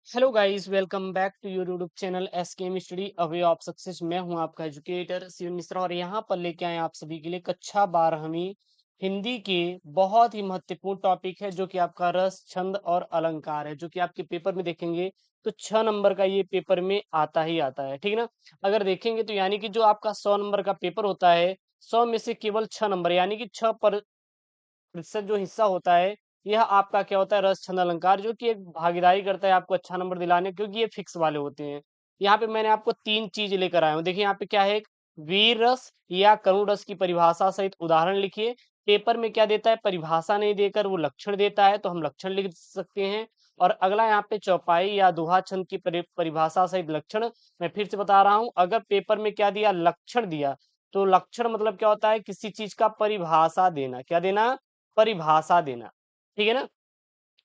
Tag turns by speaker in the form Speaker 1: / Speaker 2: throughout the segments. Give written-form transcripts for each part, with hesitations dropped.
Speaker 1: Hello guys, welcome back to your YouTube channel SKM study a way of success. मैं हूं आपका educator Shiv Mishra और यहां पर लेके आए आप सभी के लिए कक्षा 12वीं हिंदी के बहुत ही महत्वपूर्ण टॉपिक है जो कि आपका रस, छंद और अलंकार है, जो कि आपके पेपर में देखेंगे तो 6 नंबर का ये पेपर में आता ही आता है। ठीक है ना। अगर देखेंगे तो यानी कि जो आपका 100 नंबर का पेपर होता है, 100 में से केवल 6 नंबर यानी कि प्रतिशत जो हिस्सा होता है, यह आपका क्या होता है, रस छंद अलंकार, जो कि एक भागीदारी करता है आपको अच्छा नंबर दिलाने, क्योंकि ये फिक्स वाले होते हैं। यहाँ पे मैंने आपको 3 चीज लेकर आया हूँ। देखिए यहाँ पे क्या है, एक वीर रस या करुण रस की परिभाषा सहित उदाहरण लिखिए। पेपर में क्या देता है, परिभाषा नहीं देकर वो लक्षण देता है, तो हम लक्षण लिख सकते हैं। और अगला यहाँ पे चौपाई या दोहा छंद की परिभाषा सहित लक्षण। मैं फिर से बता रहा हूँ, अगर पेपर में क्या दिया, लक्षण दिया, तो लक्षण मतलब क्या होता है, किसी चीज का परिभाषा देना। क्या देना, परिभाषा देना। ठीक है ना।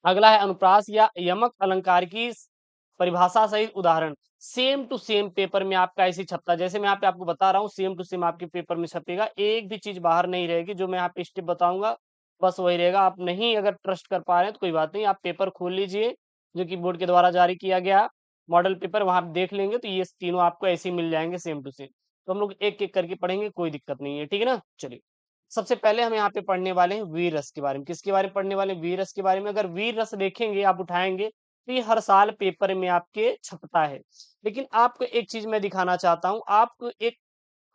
Speaker 1: अगला है अनुप्रास या यमक अलंकार की परिभाषा सहित उदाहरण। सेम टू सेम पेपर में आपका ऐसे छपता है, जैसे मैं यहाँ पे आपको बता रहा हूँ, सेम टू सेम आपके पेपर में छपेगा। एक भी चीज बाहर नहीं रहेगी, जो मैं यहाँ पे स्टेप बताऊंगा बस वही रहेगा। आप नहीं अगर ट्रस्ट कर पा रहे हैं तो कोई बात नहीं, आप पेपर खोल लीजिए जो कि बोर्ड के द्वारा जारी किया गया मॉडल पेपर, वहां पे देख लेंगे तो ये तीनों आपको ऐसे ही मिल जाएंगे सेम टू सेम। तो हम लोग एक एक करके पढ़ेंगे, कोई दिक्कत नहीं है। ठीक है ना। चलिए, सबसे पहले हम यहाँ पे पढ़ने वाले हैं वीर रस के बारे में। किसके बारे में पढ़ने वाले हैं, वीर रस के बारे में। अगर वीर रस देखेंगे, आप उठाएंगे तो ये हर साल पेपर में आपके छपता है। लेकिन आपको एक चीज मैं दिखाना चाहता हूँ, आपको एक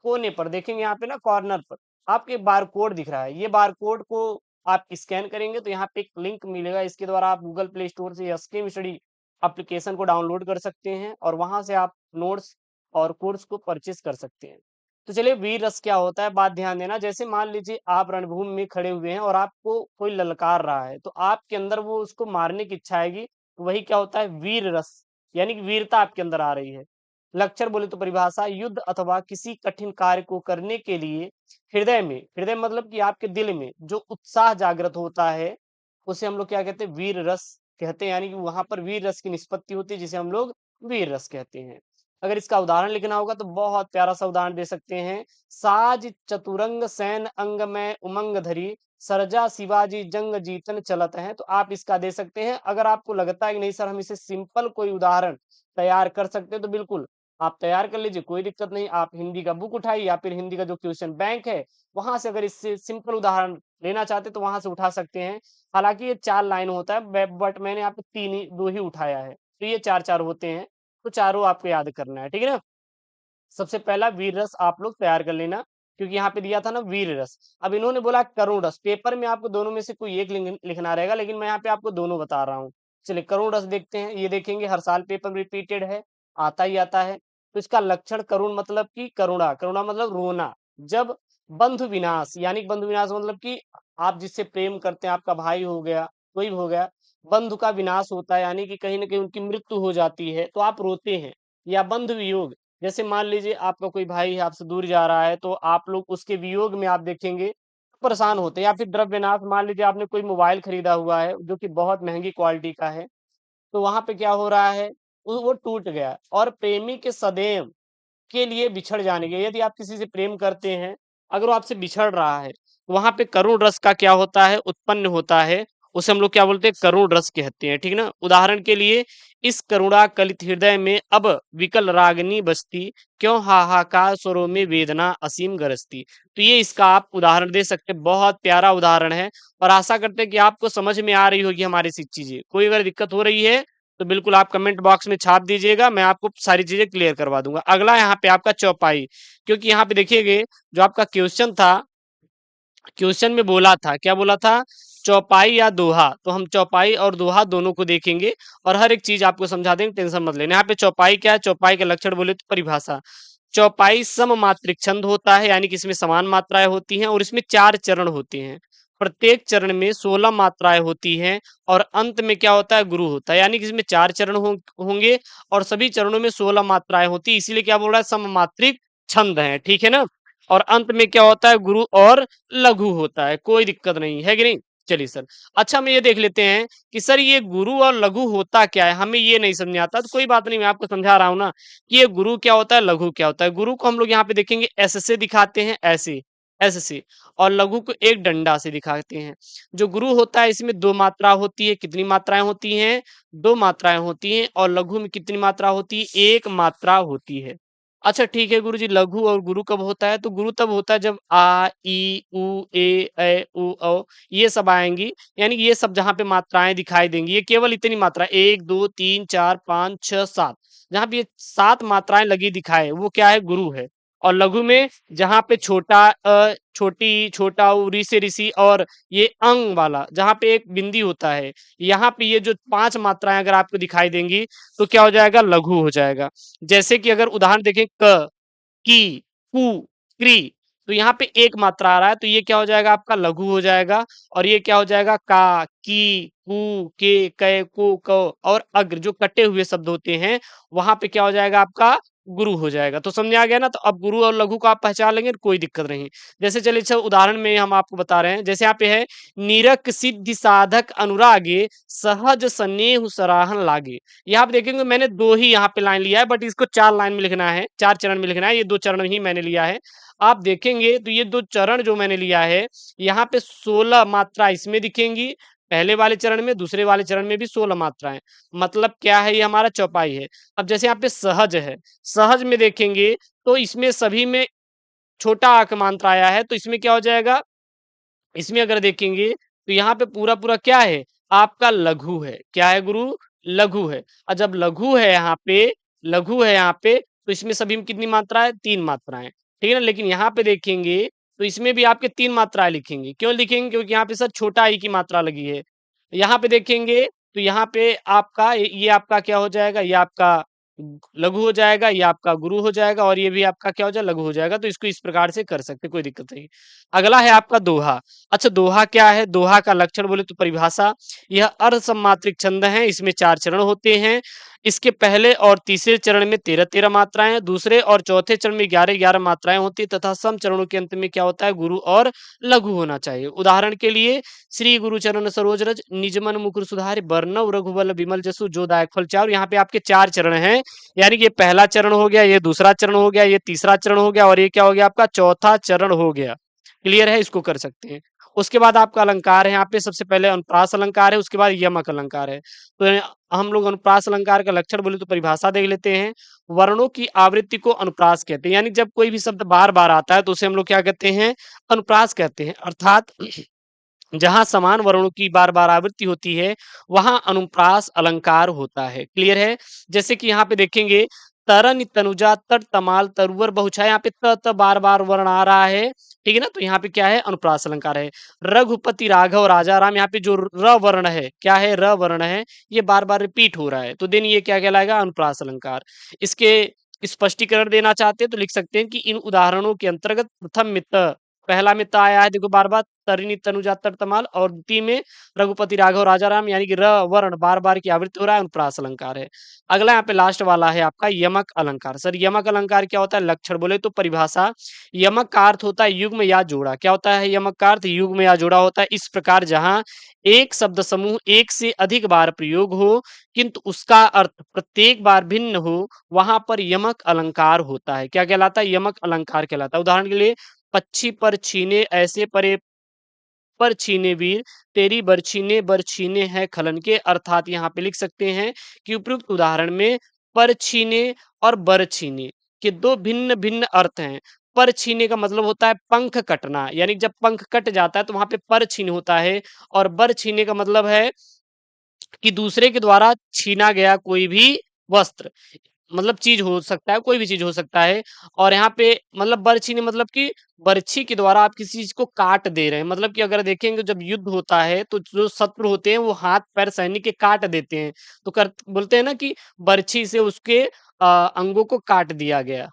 Speaker 1: कोने पर देखेंगे, यहाँ पे ना कॉर्नर पर आपको एक बार कोड दिख रहा है। ये बार कोड को आप स्कैन करेंगे तो यहाँ पे एक लिंक मिलेगा, इसके द्वारा आप गूगल प्ले स्टोर से एसकेएम स्टडी एप्लीकेशन को डाउनलोड कर सकते हैं और वहां से आप नोट्स और कोर्स को परचेज कर सकते हैं। तो चलिए, वीर रस क्या होता है, बात ध्यान देना। जैसे मान लीजिए आप रणभूमि में खड़े हुए हैं और आपको कोई ललकार रहा है, तो आपके अंदर वो उसको मारने की इच्छा आएगी, तो वही क्या होता है, वीर रस, यानी कि वीरता आपके अंदर आ रही है। लक्षण बोले तो परिभाषा, युद्ध अथवा किसी कठिन कार्य को करने के लिए हृदय में, हृदय मतलब कि आपके दिल में जो उत्साह जागृत होता है, उसे हम लोग क्या कहते हैं, वीर रस कहते हैं। यानी कि वहां पर वीर रस की निष्पत्ति होती है, जिसे हम लोग वीर रस कहते हैं। अगर इसका उदाहरण लिखना होगा तो बहुत प्यारा सा उदाहरण दे सकते हैं। साज चतुरंग सैन अंग में उमंग धरी, सरजा शिवाजी जंग जीतन चलत है। तो आप इसका दे सकते हैं। अगर आपको लगता है कि नहीं सर, हम इसे सिंपल कोई उदाहरण तैयार कर सकते हैं, तो बिल्कुल आप तैयार कर लीजिए, कोई दिक्कत नहीं। आप हिंदी का बुक उठाइए या फिर हिंदी का जो क्वेश्चन बैंक है, वहां से अगर इससे सिंपल उदाहरण लेना चाहते तो वहां से उठा सकते हैं। हालांकि ये 4 लाइन होता है, बट मैंने यहाँ पे तीन ही दो ही उठाया है, तो ये चार चार होते हैं। तो चारों आपको याद करना है। ठीक है ना। सबसे पहला वीर रस आप लोग तैयार कर लेना, क्योंकि यहाँ पे दिया था ना वीर रस। अब इन्होंने बोला करुण रस। पेपर में आपको दोनों में से कोई एक लिखना रहेगा, लेकिन मैं यहाँ पे आपको दोनों बता रहा हूँ। चलिए, करुण रस देखते हैं। ये देखेंगे हर साल पेपर में रिपीटेड है, आता ही आता है। तो इसका लक्षण, करुण मतलब कि करुणा, करुणा मतलब रोना। जब बंधु विनाश, यानी कि बंधु विनाश मतलब कि आप जिससे प्रेम करते हैं, आपका भाई हो गया, कोई भी हो गया, बंधु का विनाश होता है, यानी कि कहीं ना कहीं उनकी मृत्यु हो जाती है, तो आप रोते हैं। या बंधु वियोग, जैसे मान लीजिए आपका कोई भाई है, आपसे दूर जा रहा है, तो आप लोग उसके वियोग में आप देखेंगे परेशान होते हैं। या फिर द्रव्य नाश, मान लीजिए आपने कोई मोबाइल खरीदा हुआ है जो कि बहुत महंगी क्वालिटी का है, तो वहां पे क्या हो रहा है, वो टूट गया। और प्रेमी के सदैव के लिए बिछड़ जाने के, यदि आप किसी से प्रेम करते हैं, अगर वो आपसे बिछड़ रहा है, तो वहां पे करुण रस का क्या होता है, उत्पन्न होता है। उसे हम लोग क्या बोलते हैं, करुण रस कहते हैं। ठीक ना। उदाहरण के लिए, इस करुणा कलित हृदय में अब विकल रागनी बजती, क्यों हाहाकार स्वरों में वेदना असीम गरजती। तो ये इसका आप उदाहरण दे सकते हैं। बहुत प्यारा उदाहरण है और आशा करते हैं कि आपको समझ में आ रही होगी हमारी सी चीजें। कोई अगर दिक्कत हो रही है तो बिल्कुल आप कमेंट बॉक्स में छाप दीजिएगा, मैं आपको सारी चीजें क्लियर करवा दूंगा। अगला यहाँ पे आपका चौपाई, क्योंकि यहाँ पे देखिएगा जो आपका क्वेश्चन था, क्वेश्चन में बोला था, क्या बोला था, चौपाई या दोहा। तो हम चौपाई और दोहा दोनों को देखेंगे और हर एक चीज आपको समझा देंगे, टेंशन मत लेना। यहाँ पे चौपाई क्या है, चौपाई के लक्षण बोले तो परिभाषा, चौपाई सममात्रिक छंद होता है, यानी कि इसमें समान मात्राएं होती हैं और इसमें 4 चरण होते हैं। प्रत्येक चरण में 16 मात्राएं होती हैं और अंत में क्या होता है, गुरु होता है। यानी कि इसमें 4 चरण होंगे और सभी चरणों में 16 मात्राएं होती है, इसीलिए क्या बोल रहा है, सममात्रिक छंद है। ठीक है ना। और अंत में क्या होता है, गुरु और लघु होता है, कोई दिक्कत नहीं है कि नहीं। चलिए सर, अच्छा हम ये देख लेते हैं कि सर ये गुरु और लघु होता क्या है, हमें ये नहीं समझ आता। तो कोई बात नहीं, मैं आपको समझा रहा हूं ना कि ये गुरु क्या होता है, लघु क्या होता है। गुरु को हम लोग यहाँ पे देखेंगे ऐसे से दिखाते हैं, ऐसे, ऐसे से, और लघु को एक डंडा से दिखाते हैं। जो गुरु होता है इसमें दो मात्रा होती है, कितनी मात्राएं होती हैं? दो मात्राएं होती हैं, और लघु में कितनी मात्रा होती है? एक मात्रा होती है। अच्छा ठीक है गुरु जी, लघु और गुरु कब होता है? तो गुरु तब होता है जब आ, ई, उ, ए, उ, औ ये सब आएंगी, यानी कि ये सब जहां पे मात्राएं दिखाई देंगी, ये केवल इतनी मात्रा, एक दो तीन चार पाँच छह सात, जहां पे ये सात मात्राएं लगी दिखाए वो क्या है? गुरु है। और लघु में जहां पे छोटा छोटी, छोटा ऊ, ऋ से ऋषि, और ये अंग वाला जहां पे एक बिंदी होता है, यहाँ पे ये जो पांच मात्राएं अगर आपको दिखाई देंगी तो क्या हो जाएगा? लघु हो जाएगा। जैसे कि अगर उदाहरण देखें, क, की, कु, क्री, तो यहाँ पे एक मात्रा आ रहा है, तो ये क्या हो जाएगा? आपका लघु हो जाएगा। और ये क्या हो जाएगा? का, की, कु, के, कै, को, कौ, और अग्र, जो कटे हुए शब्द होते हैं, वहां पे क्या हो जाएगा? आपका गुरु हो जाएगा। तो समझ आ गया ना? तो अब गुरु और लघु को आप पहचान लेंगे तो कोई दिक्कत नहीं। जैसे चलिए, अच्छा उदाहरण में हम आपको बता रहे हैं, जैसे यहाँ पे है, निरक सिद्धि साधक अनुरागे, सहज स्नेह सराहन लागे। यहाँ पे देखेंगे मैंने दो ही यहाँ पे लाइन लिया है, बट इसको चार लाइन में लिखना है, चार चरण में लिखना है, ये दो चरण ही मैंने लिया है। आप देखेंगे तो ये दो चरण जो मैंने लिया है, यहाँ पे 16 मात्रा इसमें दिखेंगी, पहले वाले चरण में, दूसरे वाले चरण में भी 16 मात्राएं। मतलब क्या है? ये हमारा चौपाई है। अब जैसे यहाँ पे सहज है, सहज में देखेंगे तो इसमें सभी में छोटा आक मात्रा आया है, तो इसमें क्या हो जाएगा? इसमें अगर देखेंगे तो यहाँ पे पूरा पूरा क्या है? आपका लघु है। क्या है गुरु? लघु है। और जब लघु है यहाँ पे, लघु है यहाँ पे, तो इसमें सभी में कितनी मात्रा है? तीन मात्राएं, ठीक है ना? लेकिन यहाँ पे देखेंगे तो इसमें भी आपके तीन मात्राएं लिखेंगे। क्यों लिखेंगे? क्योंकि यहाँ पे सर छोटा आई की मात्रा लगी है। यहाँ पे देखेंगे तो यहाँ पे आपका ये आपका क्या हो जाएगा? ये आपका लघु हो जाएगा, ये आपका गुरु हो जाएगा, और ये भी आपका क्या हो जाएगा? लघु हो जाएगा। तो इसको इस प्रकार से कर सकते, कोई दिक्कत नहीं। अगला है आपका दोहा। अच्छा दोहा क्या है? दोहा का लक्षण बोले तो परिभाषा, यह अर्ध सम्मात्रिक छंद है, इसमें चार चरण होते हैं। इसके पहले और तीसरे चरण में 13-13 मात्राएं, दूसरे और चौथे चरण में 11-11 मात्राएं होती है, तथा सम चरणों के अंत में क्या होता है? गुरु और लघु होना चाहिए। उदाहरण के लिए, श्री गुरु चरण सरोज रज, निज मन मुकुर सुधारि, बरनउँ रघुबल बिमल जसु, जो दायक फल चारु। यहाँ पे आपके चार चरण हैं, यानी कि ये पहला चरण हो गया, ये दूसरा चरण हो गया, ये तीसरा चरण हो गया, और ये क्या हो गया? आपका चौथा चरण हो गया। क्लियर है? इसको कर सकते हैं। उसके बाद आपका अलंकार है, यहाँ पे सबसे पहले अनुप्रास अलंकार है, उसके बाद यमक अलंकार है। तो हम लोग अनुप्रास अलंकार का लक्षण बोले तो परिभाषा देख लेते हैं। वर्णों की आवृत्ति को अनुप्रास कहते हैं, यानी जब कोई भी शब्द बार बार आता है तो उसे हम लोग क्या कहते हैं? अनुप्रास कहते हैं। अर्थात जहां समान वर्णों की बार बार आवृत्ति होती है वहां अनुप्रास अलंकार होता है। क्लियर है? जैसे कि यहाँ पे देखेंगे, तरन तनुजा तट तमाल तरुवर बहुछा, यहाँ पे त बार बार वर्ण आ रहा है, ठीक है ना? तो यहाँ पे क्या है? अनुप्रास अलंकार है। रघुपति राघव राजा राम, यहाँ पे जो र वर्ण है, क्या है? र वर्ण है, ये बार बार रिपीट हो रहा है, तो देन ये क्या कहलाएगा? अनुप्रास अलंकार। इसके स्पष्टीकरण देना चाहते हैं तो लिख सकते हैं कि इन उदाहरणों के अंतर्गत प्रथम में पहला में आया है, देखो बार बार, तरिणी तनुजा तमाल, और द्वितीय में रघुपति राघव राजा राम, यानी कि र वर्ण बार बार की आवृत्ति हो रहा है, अनुप्रास अलंकार है। अगला यहाँ पे लास्ट वाला है आपका यमक अलंकार। सर यमक अलंकार क्या होता है? लक्षण बोले तो परिभाषा, यमक का अर्थ होता है युग्म या जोड़ा। क्या होता है यमक का अर्थ? युग्म या जोड़ा होता है। इस प्रकार जहां एक शब्द समूह एक से अधिक बार प्रयोग हो किंतु उसका अर्थ प्रत्येक बार भिन्न हो, वहां पर यमक अलंकार होता है। क्या कहलाता है? यमक अलंकार कहलाता है। उदाहरण के लिए, पक्षी पर छीने ऐसे परे पर छीने वीर, तेरी बरछीने है खलन के। अर्थात यहाँ पे लिख सकते हैं कि उपयुक्त उदाहरण में पर छीने और बर छीने के दो भिन्न भिन्न अर्थ हैं। पर छीने का मतलब होता है पंख कटना, यानी जब पंख कट जाता है तो वहां पे पर छीन होता है। और बर छीने का मतलब है कि दूसरे के द्वारा छीना गया कोई भी वस्त्र, मतलब चीज हो सकता है, कोई भी चीज हो सकता है। और यहाँ पे मतलब बरछीने मतलब कि बर्छी के द्वारा आप किसी चीज को काट दे रहे हैं। मतलब कि अगर देखेंगे जब युद्ध होता है तो जो शत्रु होते हैं वो हाथ पैर सैनिक के काट देते हैं, तो कर बोलते हैं ना कि बर्छी से उसके अंगों को काट दिया गया,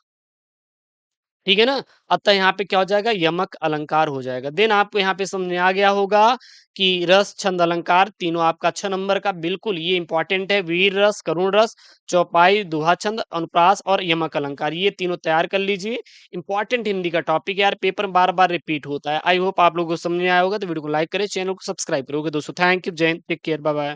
Speaker 1: ठीक है ना? अतः यहाँ पे क्या हो जाएगा? यमक अलंकार हो जाएगा। देन आपको यहाँ पे समझ में आ गया होगा कि रस छंद अलंकार तीनों आपका 6 नंबर का, बिल्कुल ये इंपॉर्टेंट है। वीर रस, करुण रस, चौपाई, दोहा छंद, अनुप्रास और यमक अलंकार, ये तीनों तैयार कर लीजिए। इंपॉर्टेंट हिंदी का टॉपिक यार, पेपर में बार बार रिपीट होता है। आई होप आप लोगों को समझ में आया होगा। तो वीडियो को लाइक करें, चैनल को सब्सक्राइब करोगे दोस्तों। थैंक यू, जय Hind, take care, bye bye.